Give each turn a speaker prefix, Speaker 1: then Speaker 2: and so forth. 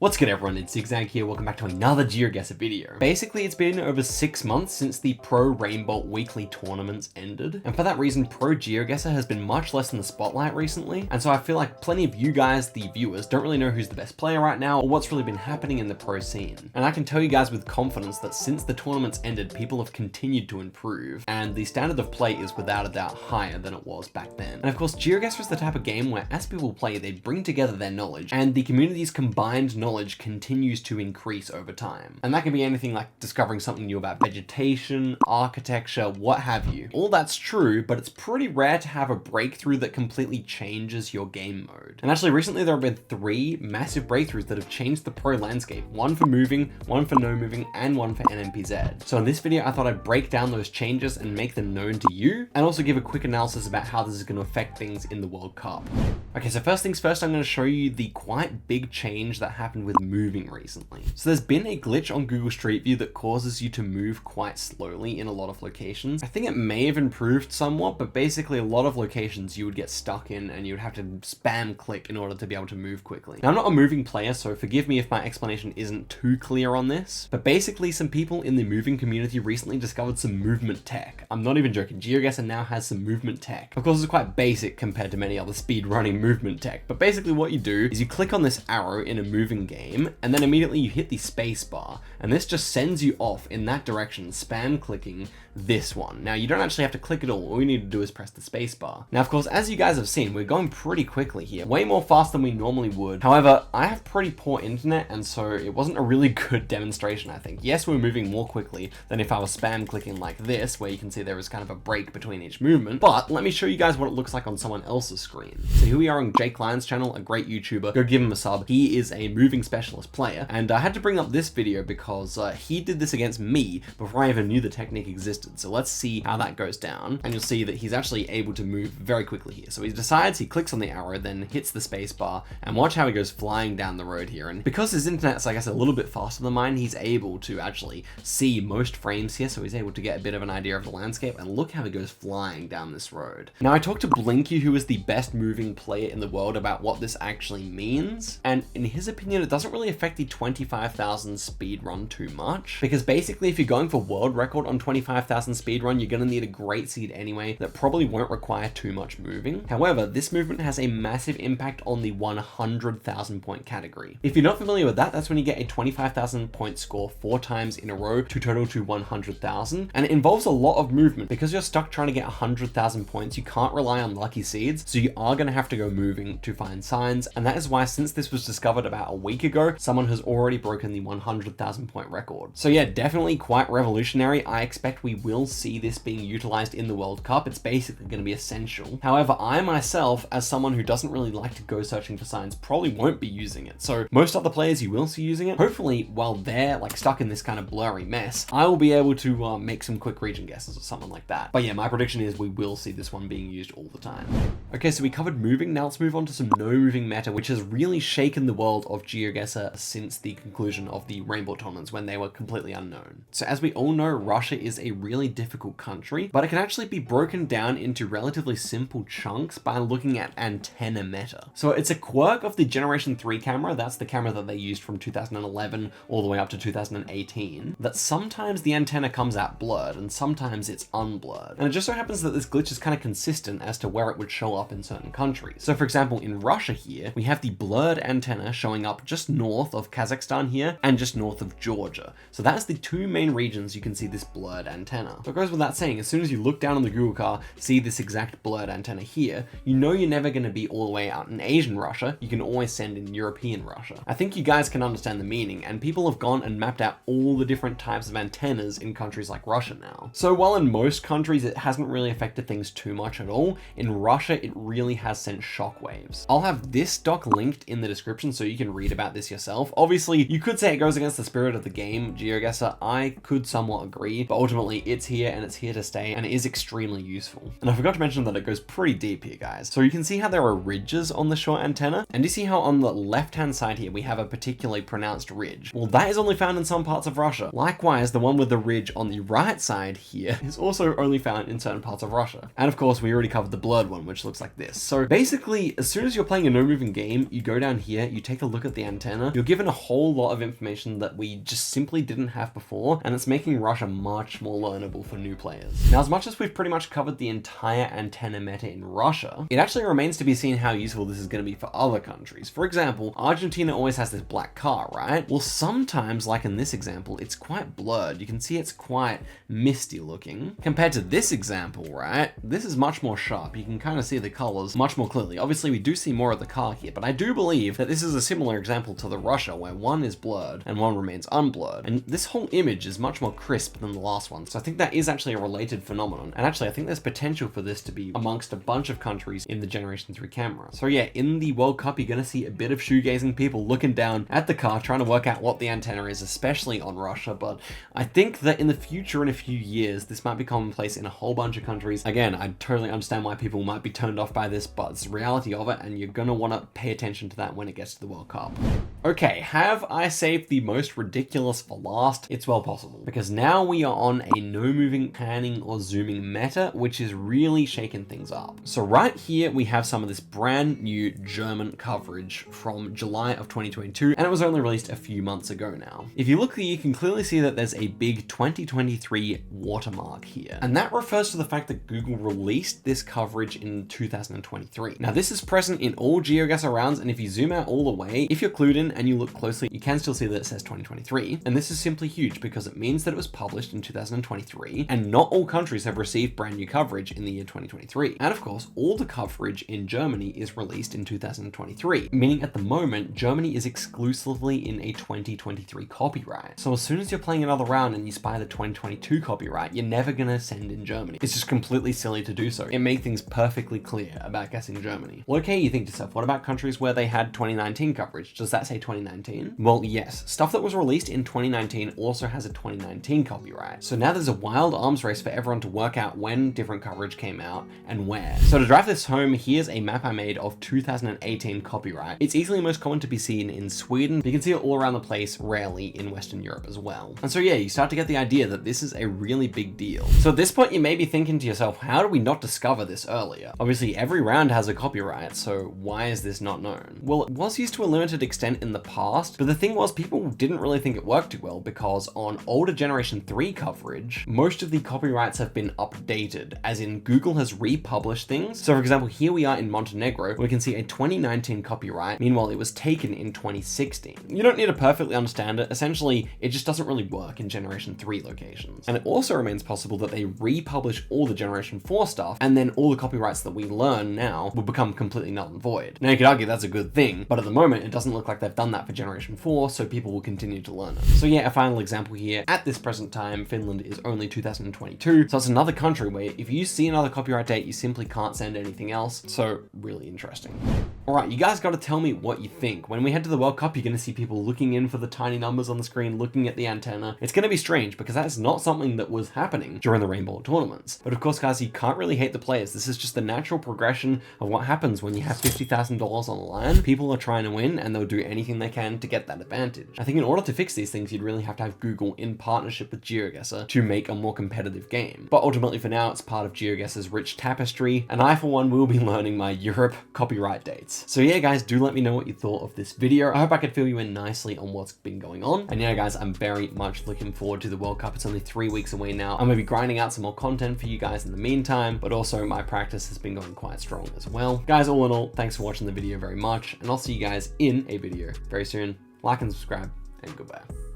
Speaker 1: What's good everyone, it's Zigzag here, welcome back to another Geoguessr video. Basically, it's been over 6 months since the Pro Rainbow weekly tournaments ended, and for that reason, Pro Geoguessr has been much less in the spotlight recently, and so I feel like plenty of you guys, the viewers, don't really know who's the best player right now, or what's really been happening in the pro scene. And I can tell you guys with confidence that since the tournaments ended, people have continued to improve, and the standard of play is without a doubt higher than it was back then. And of course, Geoguessr is the type of game where as people play, they bring together their knowledge, and the community's combined knowledge continues to increase over time. And that can be anything like discovering something new about vegetation, architecture, what have you. All that's true, but it's pretty rare to have a breakthrough that completely changes your game mode. And actually recently there have been 3 massive breakthroughs that have changed the pro landscape. One for moving, one for no moving, and one for NMPZ. So in this video, I thought I'd break down those changes and make them known to you, and also give a quick analysis about how this is going to affect things in the World Cup. Okay, so first things first, I'm going to show you the quite big change that happened with moving recently. So there's been a glitch on Google Street View that causes you to move quite slowly in a lot of locations. I think it may have improved somewhat, but basically a lot of locations you would get stuck in and you would have to spam click in order to be able to move quickly. Now, I'm not a moving player, so forgive me if my explanation isn't too clear on this, but basically some people in the moving community recently discovered some movement tech. I'm not even joking, Geoguessr now has some movement tech. Of course, it's quite basic compared to many other speed running movement tech, but basically what you do is you click on this arrow in a moving game, and then immediately you hit the space bar, and this just sends you off in that direction, spam clicking this one. Now, you don't actually have to click at all you need to do is press the space bar. Now, of course, as you guys have seen, we're going pretty quickly here, way more fast than we normally would. However, I have pretty poor internet, and so it wasn't a really good demonstration, I think. Yes, we're moving more quickly than if I was spam clicking like this, where you can see there is kind of a break between each movement, but let me show you guys what it looks like on someone else's screen. So here we are on Jake Lyon's channel, a great YouTuber. Go give him a sub. He is a moving specialist player, and I had to bring up this video because he did this against me before I even knew the technique existed. So let's see how that goes down, and you'll see that he's actually able to move very quickly here. So he decides, he clicks on the arrow, then hits the space bar, and watch how he goes flying down the road here. And because his internet's, I guess, a little bit faster than mine, he's able to actually see most frames here, so he's able to get a bit of an idea of the landscape, and look how he goes flying down this road. Now, I talked to Blinky, who is the best moving player in the world, about what this actually means, and in his opinion, it doesn't really affect the 25,000 speed run too much, because basically if you're going for world record on 25,000 speed run, you're going to need a great seed anyway that probably won't require too much moving. However, this movement has a massive impact on the 100,000 point category. If you're not familiar with that, that's when you get a 25,000 point score 4 times in a row to total to 100,000, and it involves a lot of movement. Because you're stuck trying to get 100,000 points, you can't rely on lucky seeds, so you are going to have to go moving to find signs, and that is why, since this was discovered about a week ago, someone has already broken the 100,000 point record. So yeah, definitely quite revolutionary. I expect we will see this being utilized in the World Cup. It's basically going to be essential. However, I myself, as someone who doesn't really like to go searching for signs, probably won't be using it. So most other players you will see using it. Hopefully, while they're like stuck in this kind of blurry mess, I will be able to make some quick region guesses or something like that. But yeah, my prediction is we will see this one being used all the time. Okay, so we covered moving. Now let's move on to some no moving meta, which has really shaken the world of Geoguessr since the conclusion of the Rainbow tournaments, when they were completely unknown. So as we all know, Russia is a really difficult country, but it can actually be broken down into relatively simple chunks by looking at antenna meta. So it's a quirk of the Generation 3 camera, that's the camera that they used from 2011 all the way up to 2018, that sometimes the antenna comes out blurred and sometimes it's unblurred. And it just so happens that this glitch is kind of consistent as to where it would show up in certain countries. So for example, in Russia here, we have the blurred antenna showing up just north of Kazakhstan here and just north of Georgia. So that's the 2 main regions you can see this blurred antenna. So it goes without saying, as soon as you look down on the Google car, see this exact blurred antenna here, you know you're never going to be all the way out in Asian Russia. You can always send in European Russia. I think you guys can understand the meaning, and people have gone and mapped out all the different types of antennas in countries like Russia now. So while in most countries it hasn't really affected things too much at all, in Russia it really has sent shockwaves. I'll have this doc linked in the description so you can read about this yourself. Obviously, you could say it goes against the spirit of the game, Geoguessr. I could somewhat agree, but ultimately it's here and it's here to stay, and it is extremely useful. And I forgot to mention that it goes pretty deep here, guys. So you can see how there are ridges on the short antenna, and you see how on the left-hand side here, we have a particularly pronounced ridge. Well, that is only found in some parts of Russia. Likewise, the one with the ridge on the right side here is also only found in certain parts of Russia. And of course, we already covered the blurred one, which looks like this. So basically, as soon as you're playing a no-moving game, you go down here, you take a look at the antenna, you're given a whole lot of information that we just simply didn't have before, and it's making Russia much more learnable for new players. Now, as much as we've pretty much covered the entire antenna meta in Russia, it actually remains to be seen how useful this is going to be for other countries. For example, Argentina always has this black car, right? Well, sometimes, like in this example, it's quite blurred. You can see it's quite misty looking. Compared to this example, right? This is much more sharp. You can kind of see the colors much more clearly. Obviously, we do see more of the car here, but I do believe that this is a similar example to the Russia, where one is blurred and one remains unblurred. And this whole image is much more crisp than the last one. So I think that is actually a related phenomenon. And actually, I think there's potential for this to be amongst a bunch of countries in the Generation 3 camera. So yeah, in the World Cup, you're gonna see a bit of shoegazing, people looking down at the car, trying to work out what the antenna is, especially on Russia. But I think that in the future, in a few years, this might be commonplace in a whole bunch of countries. Again, I totally understand why people might be turned off by this, but it's the reality of it, and you're gonna wanna pay attention to that when it gets to the World Cup. Okay, have I saved the most ridiculous for last? It's well possible, because now we are on a no moving panning or zooming meta, which is really shaking things up. So right here, we have some of this brand new German coverage from July of 2022, and it was only released a few months ago now. If you look here, you can clearly see that there's a big 2023 watermark here, and that refers to the fact that Google released this coverage in 2023. Now, this is present in all Geoguessr rounds, and if you zoom out all the way, if you're clued in and you look closely, you can still see that it says 2023, and this is simply huge because it means that it was published in 2023, and not all countries have received brand new coverage in the year 2023. And of course, all the coverage in Germany is released in 2023, meaning at the moment, Germany is exclusively in a 2023 copyright. So as soon as you're playing another round and you spy the 2022 copyright, you're never gonna send in Germany. It's just completely silly to do so. It makes things perfectly clear about guessing Germany. Well, okay, you think to yourself, what about countries where they had 2019 coverage? Does that say 2019? Well, yes. Stuff that was released in 2019 also has a 2019 copyright. So now there's a wild arms race for everyone to work out when different coverage came out and where. So to drive this home, here's a map I made of 2018 copyright. It's easily most common to be seen in Sweden, but you can see it all around the place, rarely in Western Europe as well. And so yeah, you start to get the idea that this is a really big deal. So at this point, you may be thinking to yourself, how do we not discover this earlier? Obviously, every round has a copyright, so why is this not known? Well, it was used to a limited extent in the past, but the thing was, people didn't really think it worked too well because on older Generation 3 coverage, most of the copyrights have been updated, as in Google has republished things. So for example, here we are in Montenegro, we can see a 2019 copyright. Meanwhile, it was taken in 2016. You don't need to perfectly understand it. Essentially, it just doesn't really work in Generation 3 locations. And it also remains possible that they republish all the Generation 4 stuff, and then all the copyrights that we learn now will become completely null and void. Now, you could argue that's a good thing, but at the moment, it doesn't look like they've done that for Generation 4, so people will continue to learn it. So yeah, a final example here. At this present time, Finland is only 2022, so it's another country where if you see another copyright date, you simply can't send anything else. So really interesting. All right, you guys got to tell me what you think. When we head to the World Cup, you're going to see people looking in for the tiny numbers on the screen, looking at the antenna. It's going to be strange because that is not something that was happening during the Rainbow tournaments. But of course, guys, you can't really hate the players. This is just the natural progression of what happens when you have $50,000 on the line. People are trying to win and they'll do anything they can to get that advantage. I think in order to fix these things, you'd really have to have Google in partnership with Geoguessr to make a more competitive game. But ultimately for now, it's part of Geoguessr's rich tapestry, and I for one will be learning my Europe copyright dates. So yeah, guys, do let me know what you thought of this video. I hope I could fill you in nicely on what's been going on. And yeah, guys, I'm very much looking forward to the World Cup. It's only 3 weeks away now. I'm gonna be grinding out some more content for you guys in the meantime, but also my practice has been going quite strong as well. Guys, all in all, thanks for watching the video very much, and I'll see you guys in a video very soon. Like and subscribe, and goodbye.